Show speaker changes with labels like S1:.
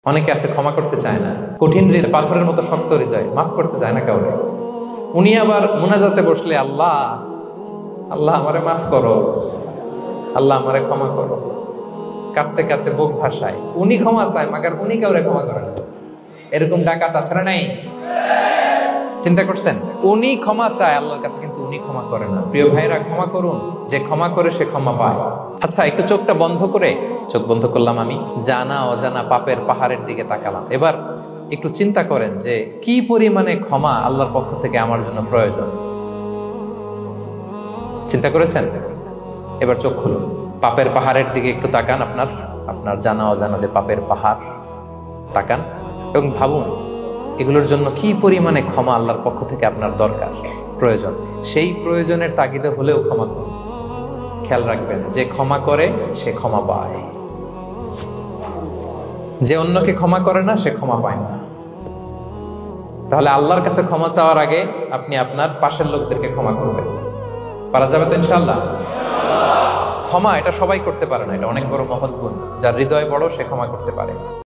S1: অনেকে আছে ক্ষমা করতে চায় না, কঠিন হৃদয়, পাথরের মতো শক্ত হৃদয়, মাফ করতে চায় না কাউকে। উনি আবার মুনাজাতে বসলে আল্লাহ আল্লাহ আমারে মাফ করো, আল্লাহ আমারে ক্ষমা করো, কাঁদতে কাঁদতে বুক ভাসায়। উনি ক্ষমা চায় মাগার উনি কাউরে ক্ষমা করেন না। এরকম ডাকাত আছে না নাই? চিন্তা করছেন? উনি ক্ষমা চায় আল্লাহর কাছে, কিন্তু উনি ক্ষমা করে না। প্রিয় ভাইরা, ক্ষমা করুন। যে ক্ষমা করে সে ক্ষমা পায়। আচ্ছা, একটু চোখটা বন্ধ করে, চোখ বন্ধ করলাম, আমি জানা অজানা পাপের পাহাড়ের দিকে তাকালাম। এবার একটু চিন্তা করেন যে কি পরিমাণে ক্ষমা আল্লাহর পক্ষ থেকে আমার জন্য প্রয়োজন। চিন্তা করেছেন? এবার চোখ খুলুন, পাপের পাহাড়ের দিকে একটু তাকান। আপনার জানা অজানা যে পাপের পাহাড়, তাকান এবং ভাবুন এগুলোর জন্য কি পরিমাণে ক্ষমা আল্লাহর পক্ষ থেকে আপনার দরকার, প্রয়োজন। সেই প্রয়োজনের তাগিদে হলেও ক্ষমা করুন। খেয়াল রাখবেন, যে ক্ষমা করে সে ক্ষমা পায়, যে অন্যকে ক্ষমা করে না সে ক্ষমা পায় না। তাহলে আল্লাহর কাছে ক্ষমা চাওয়ার আগে আপনি আপনার পাশের লোকদেরকে ক্ষমা করবেন। পারা যাবে তো ইনশাআল্লাহ? ক্ষমা এটা সবাই করতে পারে না, এটা অনেক বড় মহৎ গুণ। যার হৃদয় বড় সে ক্ষমা করতে পারে।